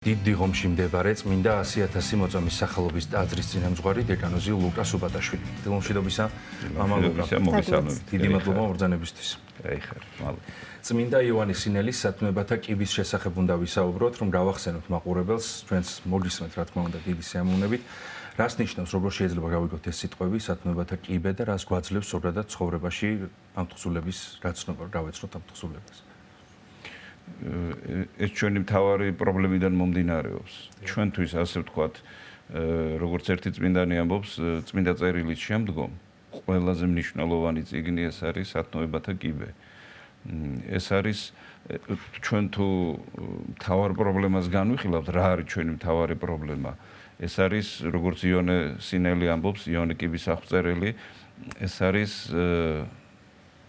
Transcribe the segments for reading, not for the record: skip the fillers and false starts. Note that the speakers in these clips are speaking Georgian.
დიდ დიღომში მდებარე წმინდა 100,000 მოწამის სახელობის ტაძრის წინამძღვარი დეკანოზი ლუკა სუბატაშვილი. დილომშვიდობისა, მამა ლუკა. დიდი მადლობა ბრძანებისთვის. წმინდა იოანე სინელის სათნოებათა კიბის შესახებ უნდა ვისაუბროთ, რომ გავახსენოთ მაყურებელს, ჩვენს მოგისმენთ რა თქმა უნდა დიდი სიამოვნებით. რას ნიშნავს, როგორ შეიძლება გავიგოთ ეს სიტყვები, სათნოებათა კიბე და რას გვაძლევს ზოგადად ცხოვრებაში ამ თხზულების გაცნობა, გავეცნოთ ამ თხზულებას. ეს ჩვენი მთავარი პრობლემიდან მომდინარეობს. ჩვენთვის ასე ვთქვათ, როგორც ერთი წმინდანი ამბობს, წმინდა წერილის შემდგომ ყველაზე მნიშვნელოვანი წიგნი ეს არის სათნოებათა კიბე. ეს არის ჩვენ თუ მთავარ პრობლემას განვიხილავთ, რა არის ჩვენი მთავარი პრობლემა? ეს არის, როგორც იოანე სინელი ამბობს, იოანე კიბის აღწერილი, ეს არის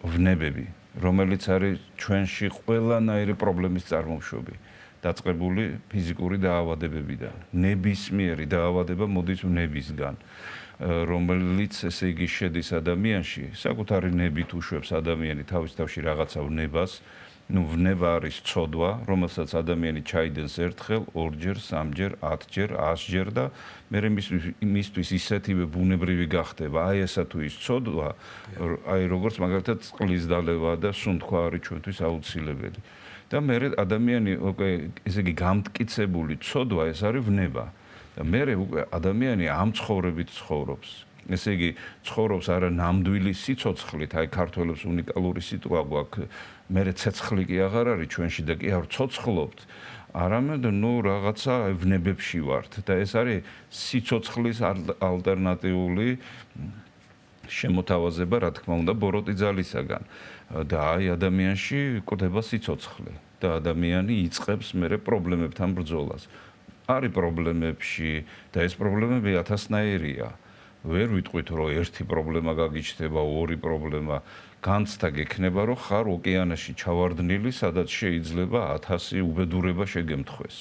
ვნებები, რომელიც არის ჩვენში ყველანაირი პრობლემის წარმოშობი, დაწყებული ფიზიკური დაავადებებიდან. ნებისმიერი დაავადება მოდის ვნებისგან, რომელიც ესე იგი შედის ადამიანში, საკუთარი ნებით უშვებს ადამიანი თავის თავში რაღაცა ვნებას. ვნება არის ცოდვა, რომელსაც ადამიანი ჩაიდენს ერთხელ, ორჯერ, სამჯერ, 10ჯერ, 100ჯერ და მერე მისთვის ისეთივე ბუნებრივი გახდება. აი ესა თუ ის ცოდვა, აი როგორც მაგალითად წყლის დალევა და სუნთქვა არის ჩვენთვის აუცილებელი. და მერე ადამიანი უკვე ესე იგი გამტკიცებული ცოდვა ეს არის ვნება. და მერე უკვე ადამიანი ამ ცხოვრებით ცხოვრობს. ესე იგი ცხოვრობს არა ნამდვილი სიცოცხლით, აი ქართველებს უნიკალური სიტყვა გვაქვს, მერე ცეცხლი კი აღარ არის ჩვენში და კი არ ცოცხლობთ, არამედ რაღაცა ვნებებში ვართ და ეს არის სიცოცხლის ალტერნატიული შემოთავაზება, რა თქმა უნდა, ბოროტი ძალისაგან. და აი ადამიანში კვდება სიცოცხლე და ადამიანი იწყებს მერე პრობლემებთან ბრძოლას. არის პრობლემებში და ეს პრობლემები ათასნაირია. ვერ ვიტყვით, რომ ერთი პრობლემა გაგიჩნდება, ორი პრობლემა, განცდა გექნება, რომ ხარ ოკეანეში ჩავარდნილი, სადაც შეიძლება 1000 უბედურება შეგემთხვეს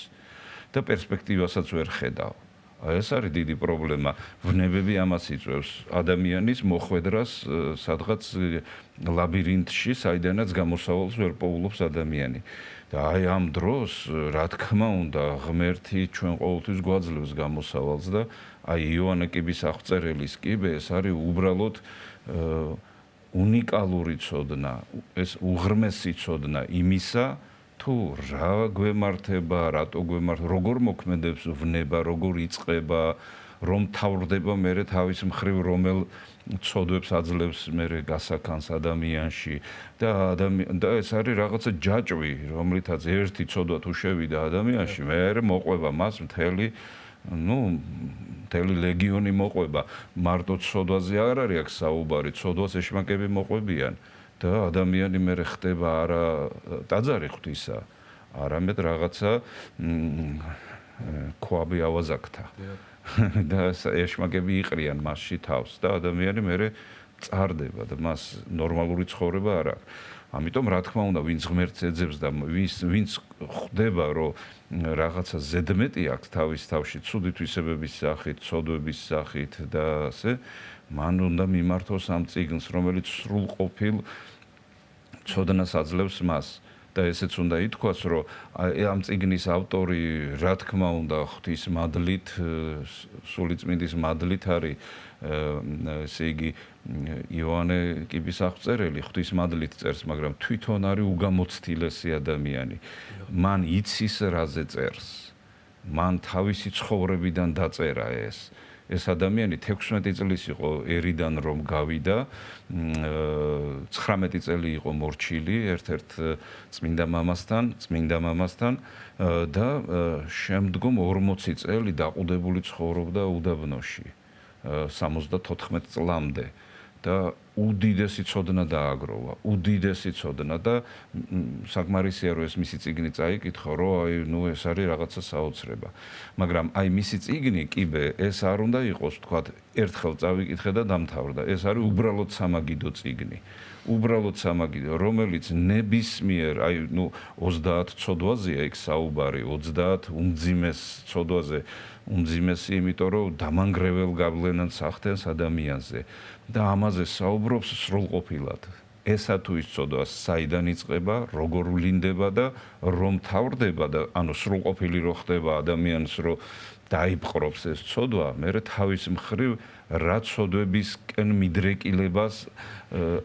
და პერსპექტივასაც ვერ ხედავ. ეს არის დიდი პრობლემა. ვნებები ამას იწვევს ადამიანის მოხვედრას სადღაც ლაბირინთში, საიდანაც გამოსავალს ვერ პოულობს ადამიანი. და აი ამ დროს, რა თქმა უნდა, ღმერთი ჩვენ ყოველთვის გვაძლევს გამოსავალს და აი იოანე კიბის აღწერელის კიბე ეს არის უბრალოდ უნიკალური ცოდნა, ეს უღრმესი ცოდნა იმისა, თუ რა გვემართება, რატო გვემართება, როგორ მოქმედებს ვნება, როგორ იწყება, რომ თავრდება მერე თავის მხრივ რომელ ცოდვებს აძლევს მერე გასაქანს ადამიანში და ეს არის რაღაცა ჯაჭვი, რომლითაც ერთი ცოდვა თუ შევიდა ადამიანში, მერე მოყვება მას მთელი ლეგიონი მოყვება. მარტო ცოდვაზე არ არის აქ საუბარი, ცოდვას ეშმაკები მოყვებიან და ადამიანი მერე ხდება არა ტაძარი ღვთისა, არამედ რაღაცა ქვაბი ავაზაკთა. და ეშმაკები იყრიან მასში თავს და ადამიანი მერე წარდება და მას ნორმალური ცხოვრება არ აქვს. ამიტომ რა თქმა უნდა, ვინც ღმერთს ეძებს და ვინც ხვდება, რომ რაღაცა ზედმეტი აქვს თავის თავში, ცუდი თვისებების სახით, ცოდვების სახით და ასე, მან უნდა მიმართოს ამ წიგნს, რომელიც სრულყოფილ ცოდნას აძლევს მას. და ესეც უნდა ითქვას, რომ ამ წიგნის ავტორი, რა თქმა უნდა, ღვთის მადლით, სულიწმინდის მადლით არის, ესე იგი, იოანე კიბის აღწერელი, ღვთის მადლით წერს, მაგრამ თვითონ არის უგამოცდილესი ადამიანი. მან იცის რაზე წერს. მან თავისი ცხოვრებიდან დაწერა ეს. ეს ადამიანი 16 წლის იყო ერიდან რომ გავიდა, 19 წელი იყო მორჩილი ერთ-ერთ წმინდა მამასთან და შემდგომ 40 წელი დაყუდებული ცხოვრობდა უდაბნოში 74 წლამდე და უდიდესი ცოდნა დააგროვა, უდიდესი ცოდნა და საკმარისია რომ ეს მისი წიგნი წაიკითხო, რომ აი ეს არის რაღაცა საოცრება. მაგრამ აი მისი წიგნი კიბე ეს არ უნდა იყოს, თქვათ, ერთხელ წავიკითხე და დამთავრდა. ეს არის უბრალოდ სამაგიდო წიგნი. უბრალოდ სამაგიდო, რომელიც ნებისმიერ, აი 30 ცოდვაზეა იქ საუბარი, 30 უმძიმეს ცოდვაზე, უმძიმესი, იმიტომ რომ დამანგრეველ გავლენას ახდენს ადამიანზე და ამაზე საუბრობს სრულყოფილად. ესა თუ იცოდვა საიდან იწყება, როგორ ვლინდება და რომ თავდება და ანუ სრულყოფილი რო ხდება ადამიანს რო დაიპყრობს ეს ცოდვა, მე თავის მხრივ რა ცოდვებისკენ მიდრეკილებას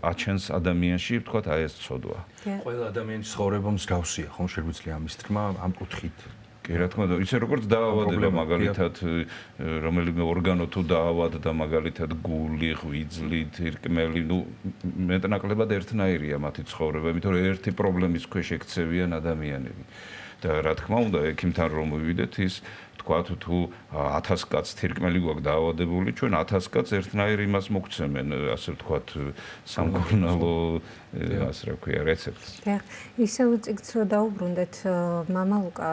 აჩენს ადამიანში, ვთქვათ, აი ეს ცოდვა. ყველა ადამიანის ცხოვრება მსგავსია, ხომ შეგვიძლია ამის თქმა ამ კუთხით. კი, რა თქმა უნდა, ისე როგორც დაავადება მაგალითად რომელიმე ორგანო თუ დაავადდა მაგალითად გული, ღვიძლი, თირკმელი, მეტნაკლებად ერთნაირია მათი ცხოვრება, იმიტომ რომ ერთი პრობლემის ქვეშ ექცევიან ადამიანები. და რა თქმა უნდა, ექიმთან რომ მივიდეთ ის თქვათ თუ 1000 კაცს თირკმელი გვაქვს დაავადებული, ჩვენ 1000 კაცს ერთნაირ იმას მოგცემენ, ასე ვთქვათ, სამკურნალო ასე რა ქვია, რეცეპტს. ისევ წიგნს რო დაუბრუნდეთ, მამა ლუკა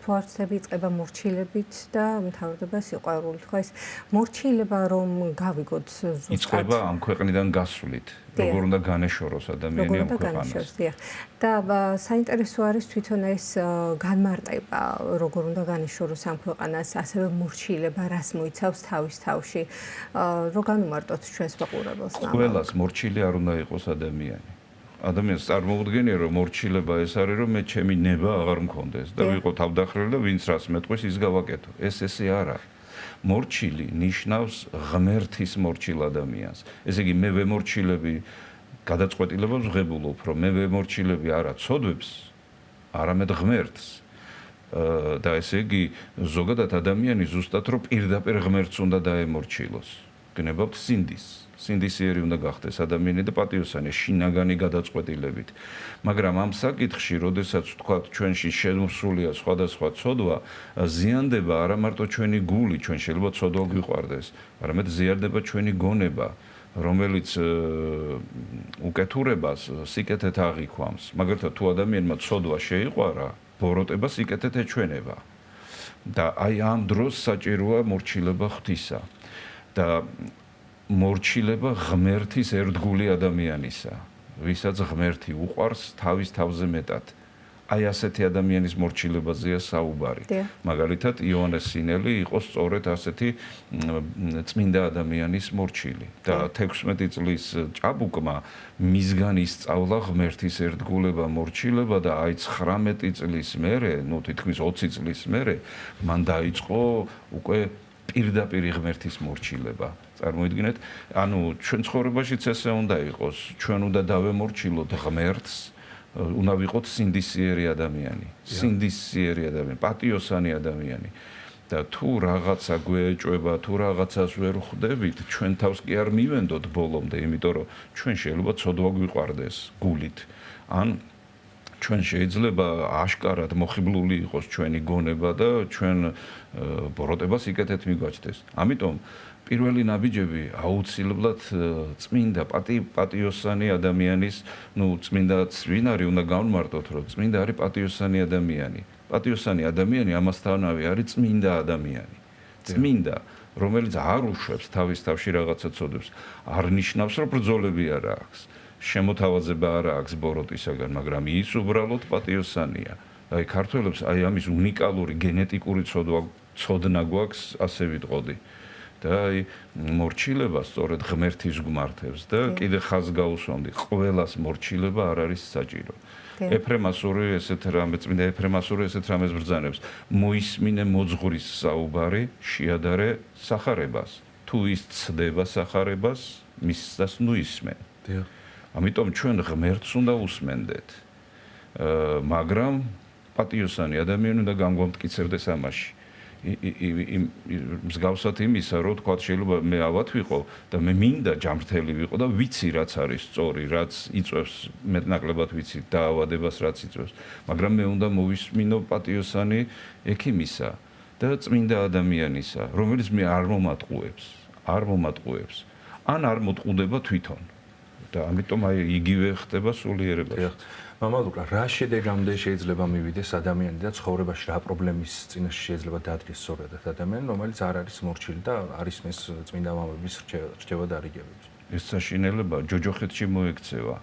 ფუარცები იწყება მორჩილებით და მთავრდება სიყვარული. ხო ეს მორჩილება რომ გავიგოთ ზუსტად იწყება ამ ქვეყნიდან გასვლით. როგორ უნდა განეშოროს ადამიანი ამ ქვეყანას. და საინტერესო არის თვითონ ეს განმარტება, როგორ უნდა განეშოროს ამ ქვეყანას, ასევე მორჩილება, რას მოიცავს თავის თავში. რო განუმარტოთ ჩვენს მაყურებელს. ყველას მორჩილი არ უნდა იყოს ადამიანი. ადამიანს წარმოუდგენია რომ მორჩილება ეს არის რომ მე ჩემი ნება აღარ მქონდეს და ვიყო თავდახრილი და ვინც რას მეტყვის ის გავაკეთო. ესე არა. მორჩილი ნიშნავს ღმერთის მორჩილ ადამიანს. ესე იგი მე ვემორჩილები გადაწყვეტილებას ვღებულობ რომ მე ვემორჩილები არა ცოდვებს, არამედ ღმერთს. და ესე იგი ზოგადად ადამიანი ზუსტად რომ პირდაპირ ღმერთს უნდა დაემორჩილოს. გნებავთ სინდის. სინდისიერი უნდა გახდეს ადამიანი და პატიოსანი შინაგანი გადაწყვეტილებით. მაგრამ ამ საკითხში, როდესაც ვთქვათ, ჩვენში შემოსულია სხვადასხვა ცოდვა, ზიანდება არა მარტო ჩვენი გული, ჩვენ შეიძლება ცოდვა გვიყვარდეს, არამედ ზიანდება ჩვენი გონება, რომელიც უკეთურებას სიკეთეთ აღიქვამს. მაგალითად, თუ ადამიანმა ცოდვა შეიყვარა, ბოროტება სიკეთეთ ეჩვენება. და აი ამ დროს საჭიროა მორჩილება ღვთისა. და მორჩილება ღმერთის ერთგული ადამიანისა, ვისაც ღმერთი უყვარს თავის თავზე მეტად. აი ასეთი ადამიანის მორჩილებაზეა საუბარი. მაგალითად, იოანეს სინელი იყო სწორედ ასეთი წმინდა ადამიანის მორჩილი. და 16 წლის ჭაბუკმა მისგან ისწავლა ღმერთის ერთგულება, მორჩილება და აი 19 წლის მერე, ნუ თითქმის 20 წლის მერე, მან დაიწყო უკვე პირდაპირ ღმერთის მორჩილება. წარმოიდგინეთ, ანუ ჩვენ ცხოვრებაშიც ესე უნდა იყოს, ჩვენ უნდა დავემორჩილოთ ღმერთს, უნდა ვიყოთ სინდისიერი ადამიანი, სინდისიერი ადამიანი, პატიოსანი ადამიანი. და თუ რაღაცა გვეეჭვება, თუ რაღაცას ვერ ხვდებით, ჩვენ თავს კი არ მივენდოთ ბოლომდე, იმიტომ რომ ჩვენ შეიძლება ცოდვა გვიყვარდეს გულით. ან ჩვენ შეიძლება აშკარად მოხიბლული იყოს ჩვენი გონება და ჩვენ ბოროტებას იკეთეთ მიგვაჩნდეს. ამიტომ პირველი ნაბიჯები აუცილებლად წმინდა პატიოსანი ადამიანის, წმინდაც ვინ არის, უნდა განვმარტოთ, რომ წმინდა არის პატიოსანი ადამიანი. პატიოსანი ადამიანი ამასთანავე არის წმინდა ადამიანი. წმინდა, რომელიც არ უშვებს თავის თავში რაღაცა ცოდვებს, არ ნიშნავს, რომ ბრძოლები არ აქვს. შემოთავაზება არ აქვს ბოროტისაგან, მაგრამ ის უბრალოდ პატიოსანია. აი ქართველებს აი ამის უნიკალური გენეტიკური ცოდნა გვაქვს, ასე ვიტყოდი. და აი მორჩილება სწორედ ღმერთის გმართებს და კიდე ხაზს გაუსვამდი, ყველას მორჩილება არ არის საჭირო. ეფრემასური ესეთ რამე წმინდა ეფრემასური ესეთ რამეს ბრძანებს. მოისმინე მოძღვრის საუბარი, შეადარე სახარებას. თუ ის ცდება სახარებას, მისსაც ნუ ისმენ. ამიტომ ჩვენ ღმერთს უნდა უსმენდეთ. მაგრამ პატიოსანი ადამიანი უნდა განგვამტკიცებდეს ამაში. მსგავსად იმისა, რომ თქვა შეიძლება მე ავად ვიყო და მე მინდა ჯამრთელი ვიყო და ვიცი რაც არის სწორი, რაც იწვევს მეტნაკლებად ვიცი დაავადებას რაც იწვევს, მაგრამ მე უნდა მოვისმინო პატიოსანი ექიმისა და წმინდა ადამიანისა, რომელიც მე არ მომატყუებს, ან არ მოტყუდება თვითონ. და ამიტომ აი იგივე ხდება სულიერებაში. მამა ლუკა, რა შედეგამდე შეიძლება მივიდეს ადამიანი და ცხოვრებაში რა პრობლემის წინაშე შეიძლება დაადგეს სწორედ ადამიანი, რომელიც არ არის მორჩილი და არის მის წმინდა მამების რჩევა და რიგებებს. ეს საშინელება ჯოჯოხეთში მოექცევა,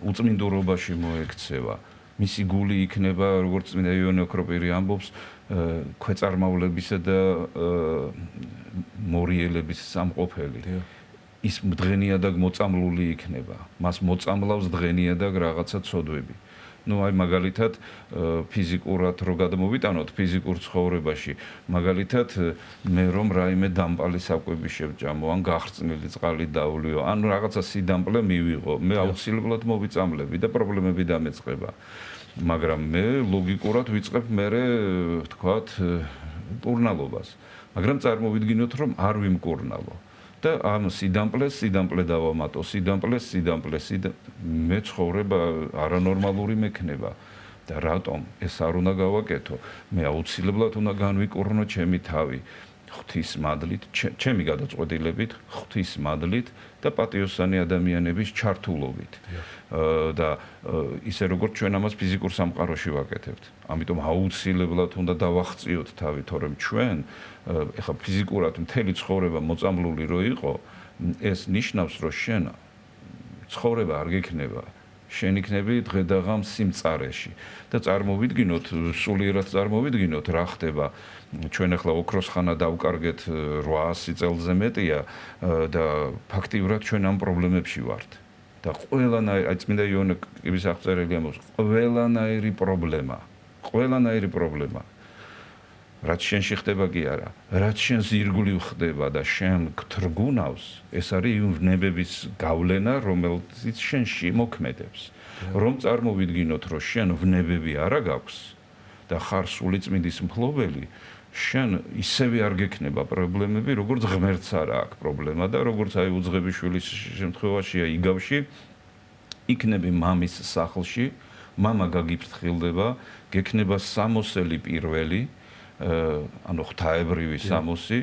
უწმინდურობაში მოექცევა. მისი გული იქნება, როგორც წმინდა იონე ოქროპირი ამბობს, ქვეწარმავლებისა და მორიელების სამყოფელი. ის მდგენიაдаг მოწამლული იქნება. მას მოწამლავს მდგენიაдаг რაღაცა ცოდვები. ну აი მაგალითად ფიზიკურად რო გადმოვიტანოთ ფიზიკურ ცხოვრებაში მაგალითად მე რომ რაიმე დამპალი საკვები შევჭამო ან გახრწნილი წყალი დავლიო ან რაღაცა სიდამპლე მივიღო მე აუცილებლად მოვიწამლები და პრობლემები დამეწყება მაგრამ მე ლოგიკურად ვიწყებ მე თქვათ მკურნალობას მაგრამ წარმოვიდგინოთ რომ არ ვიმკურნალო და ამ სიდამპლე დავამატო სიდამპლე მე ცხოვრება არანორმალური მექნება და რატომ ეს არ უნდა გავაკეთო მე აუცილებლად უნდა განვიკურნო ჩემი თავი ღვთის მადლით ჩემი გადაწყვეტილებით ღვთის მადლით და პატიოსანი ადამიანების ჩართულობით და ისე როგორც ჩვენ ამას ფიზიკურ სამყაროში ვაკეთებთ ამიტომ აუცილებლად უნდა დავახციოთ თავი თორემ ჩვენ ეხლა ფიზიკურად მთელი ცხოვრება მოწამლული რო იყო ეს ნიშნავს რომ შენ ცხოვრება არ გექნება შენ იქნები დღედაღამ სიმწარეში და წარმოვიდგინოთ სულიერად წარმოვიდგინოთ რა ხდება ჩვენ ახლა ოქროს ხანა დავკარგეთ 800 წელზე მეტია და ფაქტიურად ჩვენ ამ პრობლემებში ვართ და ყველანაირი აი წმინდა იოანე კიბის აღწერილი ამბობს ყველანაირი პრობლემა რაც შენში ხდება კი არა რაც შენს ირგვლივ ხდება და შენ გთრგუნავს ეს არის ნებების გავლენა რომელიც შენში მოქმედებს რომ წარმოვიდგინოთ რომ შენ ვნებები არა გაქვს და ხარ სული წმინდის მფლობელი შენ ისევე არ გექნება პრობლემები როგორც ღმერთს არა აქვს პრობლემა და როგორც აი უძღებიშვილის შემთხვევაშია იგავში იქნები მამის სახლში მამა გაგიფრთხილდება გექნება სამოსელი პირველი ანუ ღვთაებრივი სამოსი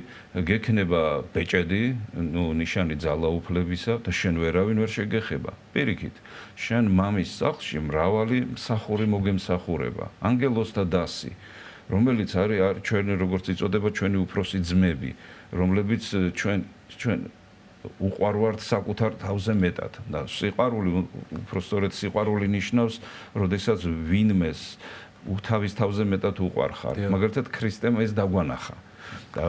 გექნება ბეჭედი ნუ ნიშანი ძალაუფლებისა და შენ ვერავინ ვერ შეგეხება პირიქით შენ მამის სახლში მრავალი მსახური მოგემსახურება ანგელოზთა დასი რომელიც არის ჩვენი როგორც იწოდება ჩვენი უფროსი ძმები რომლებიც ჩვენ უყვარვართ საკუთარ თავზე მეტად და სიყვარული უпростоრეთ სიყვარული ნიშნავს როდესაც ვინმეს თავის თავზე მეტად უყვარხარ მაგალითად ქრისტემ ეს დაგვანახა და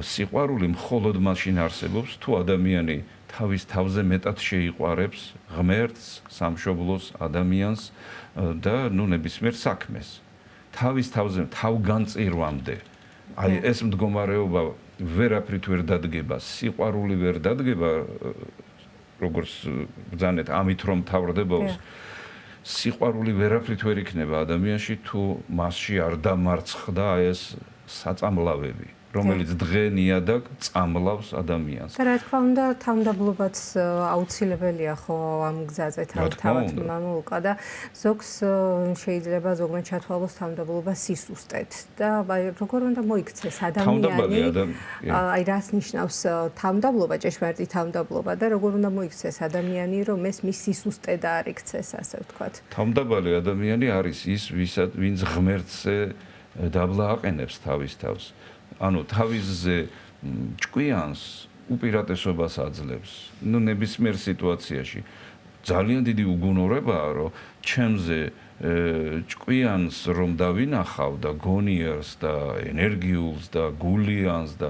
სიყვარული მხოლოდ მაშინ არსებობს თუ ადამიანი თავის თავზე მეტად შეიყვარებს ღმერთს სამშობლოს ადამიანს და ნუ ნებისმიერ საქმეს თავის თავზე თავგანწირვამდე აი ეს მდგომარეობა ვერაფრით ვერ დადგება სიყვარული ვერ დადგება როგორც ბრძანეთ ამით რომ თავრდებავს სიყვარული ვერაფრით ვერ იქნება ადამიანში თუ მასში არ დამარცხდა ეს საწამლავები რომელიც დღენიადაგ წამლავს ადამიანს. და რა თქმა უნდა, თავმდაბლობაც აუცილებელია ხო ამ გზაზე თავად მამულყა და ზოგს შეიძლება ზოგმა ჩათვალოს თავმდაბლობა სისუსტეთ და როგორ უნდა მოიქცეს ადამიანი აი რას ნიშნავს თავმდაბლობა, ჭეშმარიტი თავმდაბლობა და როგორ უნდა მოიქცეს ადამიანი რომ ეს მის სისუსტედ არ იქცეს ასე ვთქვათ. თავმდაბალი ადამიანი არის ის ვინც ღმერთზე დაბლა აყენებს თავის თავს. ანუ თავისზე ჭკვიანს უპირატესობას აძლევს. ნუ ნებისმიერ სიტუაციაში ძალიან დიდი უგუნურებაა, რომ ჩემზე ჭკვიანს რომ დავინახავ და გონიერს და ენერგიულს და გულიანს და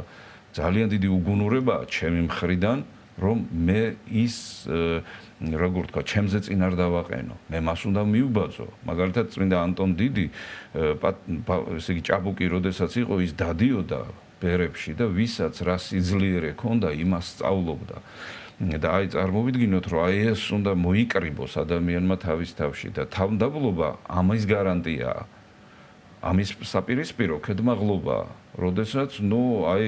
ძალიან დიდი უგუნურებაა ჩემი მხრიდან, რომ მე ის როგორ თქვა, ჩემზე წინ არ დავაყენო. მე მას უნდა მიუბაძო. მაგალითად, წმინდა ანტონ დიდი, ესე იგი ჭაბუკი, როდესაც იყო, ის დადიოდა ბერებში და ვისაც რა სიძლიერე ჰქონდა, იმას სწავლობდა. და აი წარმოვიდგინოთ, რომ აი ეს უნდა მოიკრიბოს ადამიანმა თავის თავში და თავმდაბლობა ამის გარანტიაა. ამის საპირისპირო ქედმაღლობაა. როდესაც, ნუ აი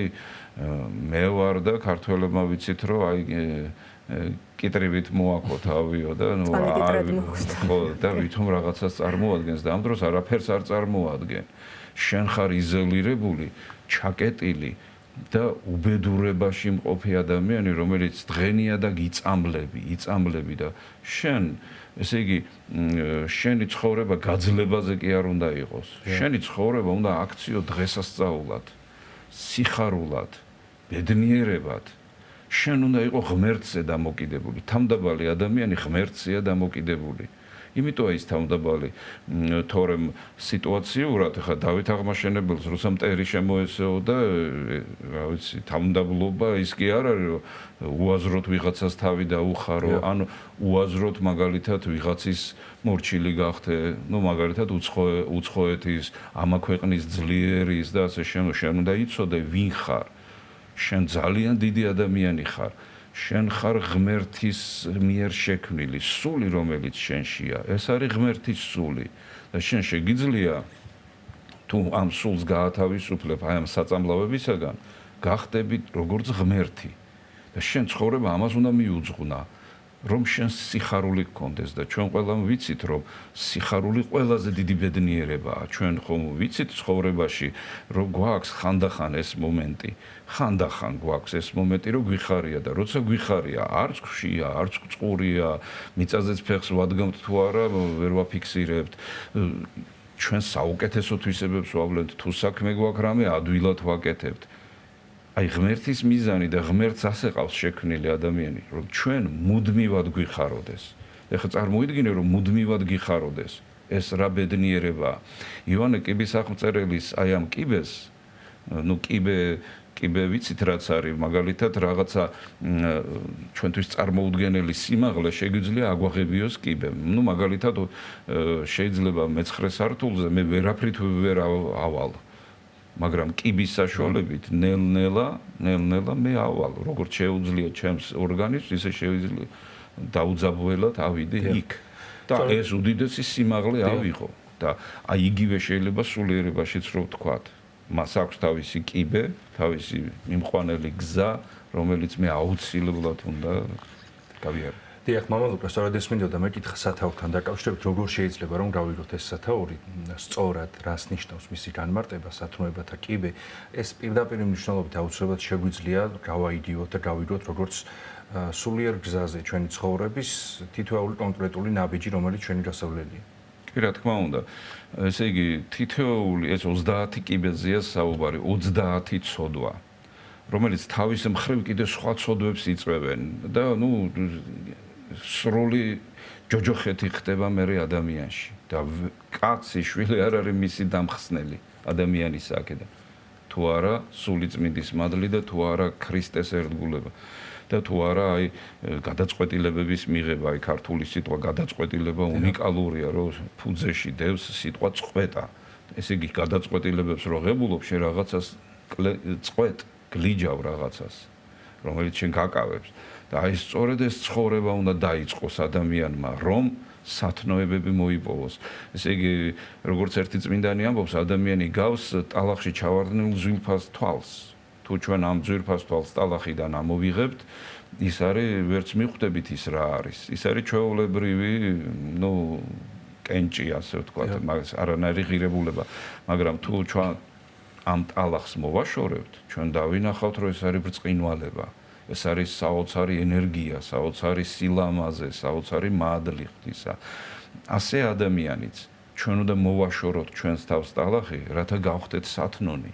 მე ვარ და ქართველებმა ვიცით, რომ აი კიტრივით მოაქო თავიო და ნუ ხო და ვითომ რაღაცას წარმოადგენს და ამ დროს არაფერს არ წარმოადგენ. შენ ხარ იზოლირებული, ჩაკეტილი და უბედურებაში მყოფი ადამიანი, რომელიც დღენიადაგ იწამლები და შენ, ესე იგი, შენი ცხოვრება გაძლებაზე კი არ უნდა იყოს. შენი ცხოვრება უნდა აქციო დღესასწაულად, სიხარულად, ბედნიერებად. შენ უნდა იყო ღმერთზე დამოკიდებული. თავმდაბალი ადამიანი ღმერთზეა დამოკიდებული. იმიტოა ის თავდაბალი, თორემ სიტუაციურად ხა დავით აღმაშენებელს როცა მტერი შემოესეო და რა ვიცი, თავდაბლობა ის კი არ არის, რომ უაზროდ ვიღაცას თავი დაუხარო, ანუ უაზროდ მაგალითად ვიღაცის მორჩილი გახდე, ну მაგალითად უცხოეთის, ამა ქვეყნის ძლიერის და ასე შემო, შენ უნდა იცოდე ვინ ხარ. შენ ძალიან დიდი ადამიანი ხარ. შენ ხარ ღმერთის მიერ შექმნილი სული, რომელიც შენშია. ეს არის ღმერთის სული და შენ შეგიძლია თუ ამ სულს გაათავისუფლებ აი ამ საწამლავებისაგან, გახდები როგორც ღმერთი. და შენ ცხოვრება ამას უნდა მიუძღვნა, რომ შენ სიხარული გქონდეს და ჩვენ ყველამ ვიცით, რომ სიხარული ყველაზე დიდი ბედნიერებაა. ჩვენ ხომ ვიცით ცხოვრებაში, რომ გვაქვს ხანდახან ეს მომენტი, ხანდახან გვაქვს ეს მომენტი, რომ გვიხარია და როცა გვიხარია, არც ხშია, არც წყურია, მიწაზეც ფეხს ვადგამთ თუ არა, ვერ ვაფიქსირებთ. ჩვენ საუკეთესო თვისებებს ვავლენთ, თუ საქმე გვაქვს რამე, ადვილად ვაკეთებთ. აი ღმერთის მიზანი და ღმერთს ასე ყავს შექმნილი ადამიანი, რომ ჩვენ მუდმივად გვიხაროდეს. ეხლა წარმოიდგინე, რომ მუდმივად გიხაროდეს. ეს რა ბედნიერებაა. ივანე კიბისახმწერელის აი ამ კიბეს, ну კიბე ვიცით რაც არის, მაგალითად რაღაცა ჩვენთვის წარმოუდგენელი სიმაღლე შეგვიძლია აგვაღებიოს კიბე. ну მაგალითად შეიძლება მე-9 სართულზე მე ვერაფრით ვერ ავალ. მაგრამ კიბის საშუალებით ნელ-ნელა მე ავალ, როგორც შეუძლია ჩემს ორგანიზმს, ისე შევიძლია დაუძაბველად ავიდე იქ. და ეს უდიდესი სიმაღლე ავიღო და აი იგივე შეიძლება სულიერებაშიც რო ვთქვათ. მას აქვს თავისი კიბე, თავისი მიმყვანელი გზა, რომელიც მე აუცილებლად უნდა გავიარო. დიახ, მამა ლუკა, სწორედ ეს მინდოდა მეკითხა სათაურთან დაკავშირებით, როგორ შეიძლება რომ გავიგოთ ეს სათაური, სწორად რას ნიშნავს მისი განმარტება, სათნოებათა კიბე, ეს პირდაპირ მნიშვნელობით აუცილებლად შეგვიძლია გავაიდიოთ და გავიგოთ როგორც სულიერ გზაზე ჩვენი ცხოვრების თითოეული კონკრეტული ნაბიჯი, რომელიც ჩვენი გასავლელია. კი, რა თქმა უნდა. ესე იგი, თითოეული ეს 30 კიბეზეა საუბარი, 30 ცოდვა, რომელიც თავის მხრივ კიდე სხვა ცოდვებს იწვევენ და სრული ჯოჯოხეთი ხდება მე ადამიანში და კაცი შვილი არ არის მისი დამხსნელი ადამიანის აქედან. თუ არა სული წმინდის მადლი და თუ არა ქრისტეს ერთგულება. და თუ არა აი გადაწყვეტილებების მიღება, აი ქართული სიტყვა გადაწყვეტილება უნიკალურია, რომ ფუძეში დევს სიტყვა წყვეტა. ესე იგი გადაწყვეტილებებს რო ღებულობ, შენ რაღაცას წყვეტ, გლიჯავ რაღაცას, რომელიც შენ გაკავებს. და აი სწორედ ეს ცხოვრება უნდა დაიწყოს ადამიანმა, რომ სათნოებები მოიპოვოს. ესე იგი, როგორც ერთი წმინდანი ამბობს, ადამიანი გავს ტალახში ჩავარდნილ ძვირფას თვალს. თუ ჩვენ ამ ძვირფას თვალს ტალახიდან ამოვიღებთ, ის არის ვერც მიხვდებით ის რა არის. ის არის ჩვეულებრივი, კენჭი, ასე ვთქვათ, მაგას არანაირი ღირებულება. მაგრამ თუ ჩვენ ამ ტალახს მოვაშორებთ, ჩვენ დავინახავთ, რომ ეს არის ბრწყინვალება. ეს არის საოცარი ენერგია, საოცარი სილამაზე, საოცარი მადლი ღვთისა. ასე ადამიანიც ჩვენ უნდა მოვაშოროთ ჩვენს თავს ტალახი, რათა გავხდეთ სათნონი.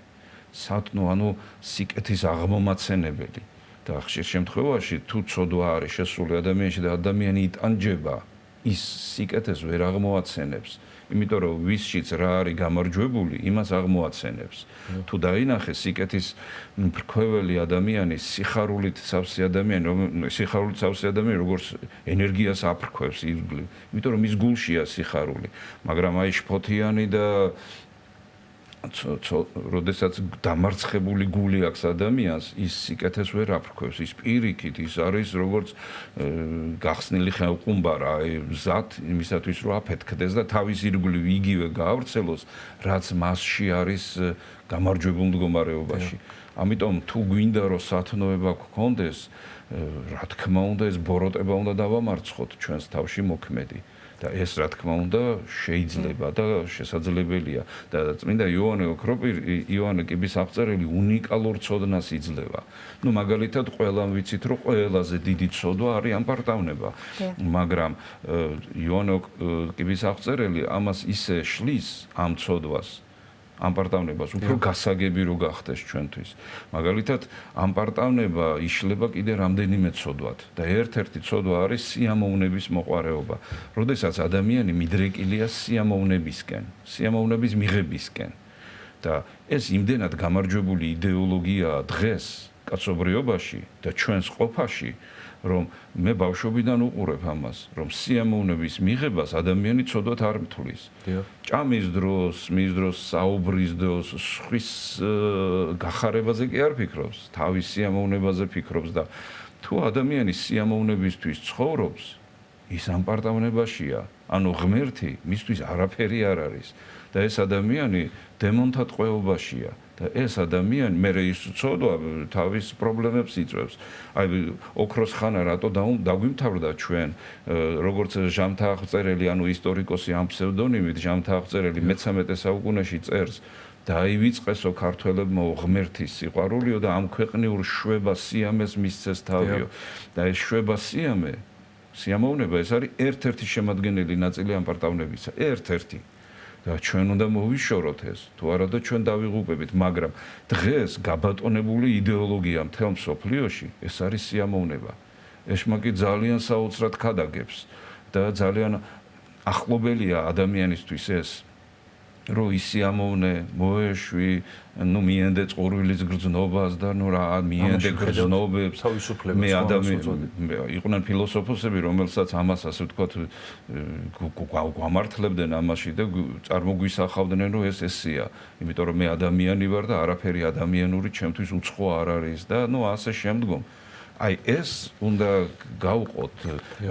სათნო, ანუ სიკეთის აღმომაცენებელი. და ხშირ შემთხვევაში თუ ცოდვა არის შესული ადამიანში და ადამიანი იტანჯება, ის სიკეთეს ვერ აღმოაცენებს. იმიტომ რომ ვისშიც რა არის გამარჯვებული, იმას აღმოაცენებს. თუ დაინახე სიკეთის მრქვეველი ადამიანი, სიხარულით სავსე ადამიანი, როგორც ენერგიას აფრქვევს ირგვლივ. იმიტომ რომ მის გულშია სიხარული, მაგრამ აი შფოთიანი და როდესაც დამარცხებული გული აქვს ადამიანს, ის სიკეთეს ვერ აფრქვევს, ის პირიქით, ის არის როგორც გახსნილი ხელყუმბარა, მზად იმისათვის რომ აფეთქდეს და თავის ირგვლივ იგივე გაავრცელოს, რაც მასში არის გამარჯვებულ მდგომარეობაში. ამიტომ თუ გვინდა რომ სათნოება გქონდეს, რა თქმა უნდა ეს ბოროტება უნდა დავამარცხოთ ჩვენს თავში მოქმედი. და ეს რა თქმა უნდა შეიძლება და შესაძლებელია და წმინდა იოანე კიბისახმწერელი უნიკალურ ცოდნას იძლევა. მაგალითად ყველამ ვიცით რომ ყველაზე დიდი ცოდვა არის ამპარტავნება, მაგრამ იოანე კიბისახმწერელი ამას ისე შლის ამ ცოდვას, ამ პარტავნებას უფრო გასაგები რო გახდეს ჩვენთვის. მაგალითად, ამ პარტავნება იშლება კიდე რამდენიმე ცოდვად და ერთ-ერთი ცოდვა არის სიამოვნების მოყვარეობა. როდესაც ადამიანი მიდრეკილია სიამოვნებისკენ, სიამოვნების მიღებისკენ და ეს იმდენად გამარჯვებული იდეოლოგიაა დღეს კაცობრიობაში და ჩვენს ყოფაში, რომ მე ბავშვობიდან უყურებ ამას, რომ სიამოვნების მიღებას ადამიანი ცოდვად არ მთulis. ჭამის დროს, მის დროს საუბრის დროს, სხვის გახარებაზე კი არ ფიქრობს, თავის სიამოვნებაზე ფიქრობს და თუ ადამიანი სიამოვნებისთვის ცხოვრობს, ის ამ პარტავნებაშია, ანუ ღმერთი მისთვის არაფერი არ არის და ეს ადამიანი დემონთა ტყვეობაშია. და ეს ადამიანი მე ის ცოდვა თავის პრობლემებს იწვევს. აი ოქროს ხანა რატო დაგვიმთავრდა ჩვენ, როგორც ჟამთა აღწერელი, ანუ ისტორიკოსი ამ ფსევდონიმით ჟამთა აღწერელი მე-13 საუკუნეში წერს, დაივიწყესო ქართველებმა ღმერთის სიყვარულიო და ამ ქვეყნიურ შვება სიამეს მისცეს თავიო. და ეს შვება სიამოვნება ეს არის ერთ-ერთი შემადგენელი ნაწილი ამ პარტავნებისა, ერთ-ერთი. და ჩვენ უნდა მოვიშოროთ ეს, თუ არა და ჩვენ დავიღუპებით, მაგრამ დღეს გაბატონებული იდეოლოგია მთელ მსოფლიოში ეს არის სიამოვნება. ეშმაკი ძალიან საოცრად ქადაგებს და ძალიან ახლობელია ადამიანისთვის ეს, რომ ის სიამოვნე მოეშვი, მიენდე წყურვილის გრძნობას და რა მიენდე გრძნობებს მე იყვნენ ფილოსოფოსები, რომელსაც ამას ასე ვთქვათ გვამართლებდნენ ამაში და წარმოგვისახავდნენ, რომ ეს ესეა, იმიტომ რომ მე ადამიანი ვარ და არაფერი ადამიანური ჩემთვის უცხო არ არის და ასე შემდგომ. აი ეს უნდა გავყოთ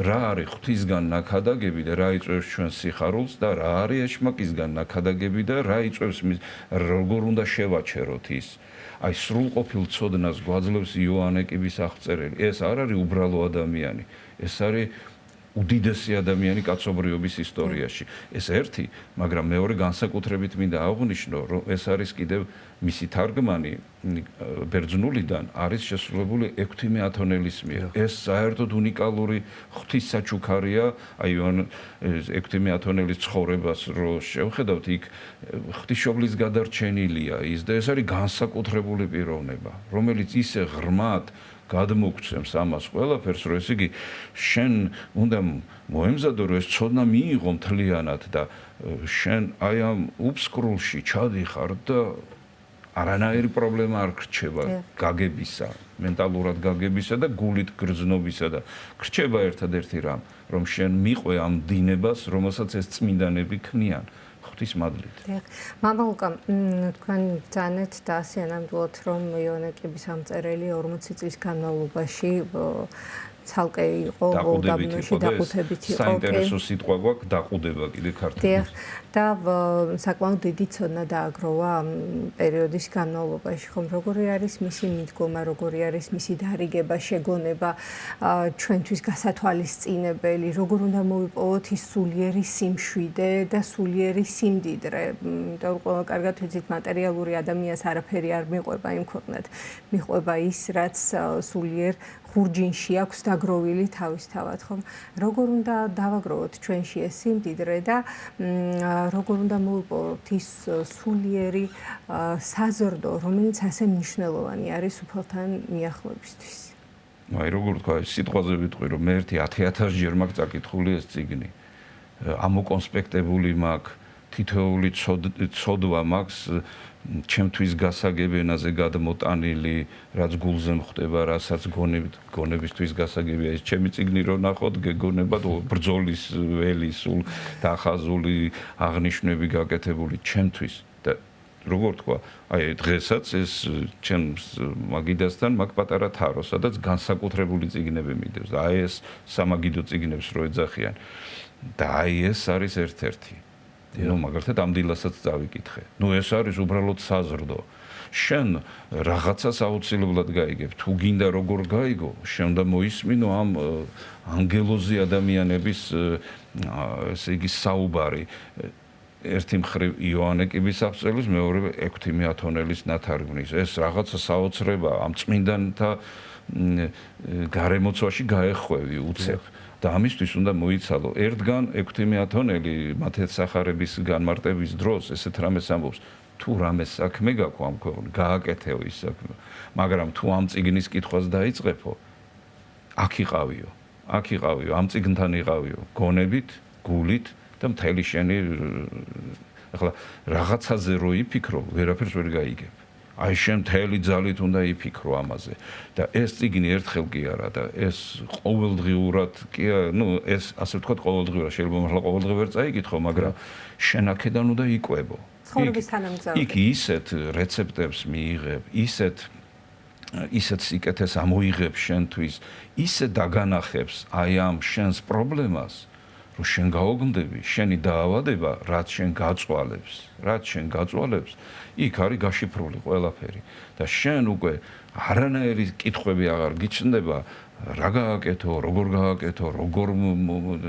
რა არის ღვთისგან ნაქადაგები და რა იწვევს ჩვენს სიხარულს და რა არის ეშმაკისგან ნაქადაგები და რა იწვევს როგორ უნდა შევაჩეროთ ის. აი სრულყოფილ ცოდნას გვაძლევს იოანე კიბის აღწერელი. ეს არ არის უბრალო ადამიანი, ეს არის უდიდესი ადამიანი კაცობრიობის ისტორიაში. ეს ერთი, მაგრამ მეორე განსაკუთრებით მინდა აღვნიშნო, რომ ეს არის კიდევ მისი თარგმანი ბერძნულიდან არის შესრულებული ექვთიმე ათონელის მიერ. ეს საერთოდ უნიკალური ღვთისსაჩუქარია, აი ექვთიმე ათონელის ცხოვრებას რო შევხედავთ, იქ ღვთისმშობლის გადარჩენილია ის და ეს არის განსაკუთრებული პიროვნება, რომელიც ისე ღრმად გადმოგცემს ამას ყველაფერს, რომ ესე იგი შენ უნდა მოემზადო, რომ ეს ცოდნა მიიღო მთლიანად და შენ აი ამ უფსკრულში ჩადიხარ და არანაირი პრობლემა არ გრჩება გაგებისა, მენტალურად გაგებისა და გულით გრძნობისა და გრჩება ერთადერთი რამ, რომ შენ მიყვე ამ დინებას, რომელსაც ეს წმინდანები ქმნიან. ღვთის მადლით. მამა ლუკა, თქვენ ბრძანეთ და ასე ნამდვილად რომ იოანე კიბის ამწერელი 40 წლის განმავლობაში ცალკე იყო უდაბნოში დაყუთებით იყო. საინტერესო სიტყვა გვაქვს დაყუდება კიდე ქართულად. და საკმაოდ დიდი ცოდნა დააგროვა ამ პერიოდის განმავლობაში, ხომ როგორი არის მისი მიდგომა, როგორი არის მისი დარიგება, შეგონება, ჩვენთვის გასათვალისწინებელი, როგორ უნდა მოვიპოვოთ ის სულიერი სიმშვიდე და სულიერი სიმდიდრე. იმიტომ რომ ყველა კარგად ვიცით, მატერიალური ადამიანს არაფერი არ მიყვება იმ ქვეყნად. მიყვება ის, რაც სულიერ ხურჯინში აქვს დაგროვილი თავისთავად, ხომ? როგორ უნდა დავაგროვოთ ჩვენში ეს სიმდიდრე და როგორ უნდა მოვიპოვოთ ის სულიერი საზრდო, რომელიც ასე მნიშვნელოვანი არის უფალთან მიახლოებისთვის. აი როგორ თქვა, სიტყვაზე ვიტყვი, რომ მე 10,000 ჯერ მაქვს წაკითხული ეს წიგნი. ამოკონსპექტებული მაქვს, თითოეული ცოდვა მაქვს ჩემთვის გასაგებ ენაზე გადმოტანილი, რაც გულზე მხდება, რასაც გონებისთვის გასაგებია. ეს ჩემი წიგნი რო ნახოთ, გეგონებათ ბრძოლის ველი, სულ დახაზული აღნიშვნები გაკეთებული ჩემთვის. და როგორ თქვა, აი დღესაც ეს ჩემს მაგიდასთან მაგ პატარა თარო, სადაც განსაკუთრებული წიგნები მიდევს. და აი ეს სამაგიდო წიგნებს რო ეძახიან. და აი ეს არის ერთ-ერთი. მაგალითად ამ დილასაც წავიკითხე. ეს არის უბრალოდ საზრდო. შენ რაღაცას აუცილებლად გაიგებ. თუ გინდა როგორ გაიგო, შენ უნდა მოისმინო ამ ანგელოზი ადამიანების ესე იგი საუბარი. ერთი მხრივ იოანე კიბის აღწერის, მეორე ექვთიმე ათონელის ნათარგმნის. ეს რაღაცა საოცრება ამ წმინდანთა გარემოცვაში გაეხვევი უცებ. და ამისთვის უნდა მოიცალო. ერთგან ექვთიმე ათონელი მათეთ სახარების განმარტების დროს ესეთ რამეს ამბობს. თუ რამე საქმე გაქვს ამ ქვეყნით, გააკეთეო ის საქმე. მაგრამ თუ ამ წიგნის კითხვას დაიწყებო, აქ იყავიო, ამ წიგნთან იყავიო, გონებით, გულით და მთელი შენი ახლა რაღაცაზე რო იფიქრო, ვერაფერს ვერ გაიგებ. აი შენ მთელი ძალით უნდა იფიქრო ამაზე და ეს წიგნი ერთხელ კი არა და ეს ყოველდღიურად კი ეს ასე ვთქვათ ყოველდღიურად შეიძლება მართლა ყოველდღე ვერ წაიკითხო, მაგრამ შენ აქედან უნდა იკვებო. ცხოვრების თანამგზავრი. იქ ისეთ რეცეპტებს მიიღებ, ისეთ სიკეთეს ამოიღებ შენთვის, ისე დაგანახებს აი ამ შენს პრობლემას, რომ შენ გაოგნდები, შენი დაავადება, რაც შენ გაწვალებს, იქ არის გაშიფრული ყველაფერი და შენ უკვე არანაირი კითხვები აღარ გიჩნდება, რა გააკეთო, როგორ გააკეთო, როგორ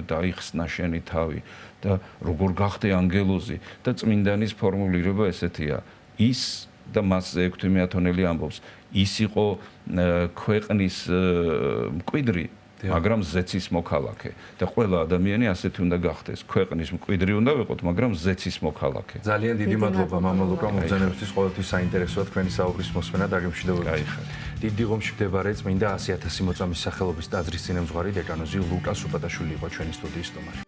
დაიხსნა შენი თავი და როგორ გახდე ანგელოზი და წმინდანის ფორმულირება ესეთია, ის და მასზე 6 მეათონელი ამბობს, ის იყო ქვეყნის მკვიდრი, მაგრამ ზეცის მოქალაქე და ყველა ადამიანი ასეთი უნდა გახდეს. ქვეყნის მკვიდრი უნდა ვიყოთ, მაგრამ ზეცის მოქალაქე. ძალიან დიდი მადლობა მამა ლუკა მომბრძანებისთვის, ყოველთვის საინტერესოა თქვენი საუბრის მოსმენა და გემშვიდობებით. დიდი ღომში მდებარე წმინდა 100,000 მოწამის სახელობის ტაძრის წინამძღვარი დეკანოზი ლუკა სუპატაშვილი იყო ჩვენი სტუდიის სტუმარი.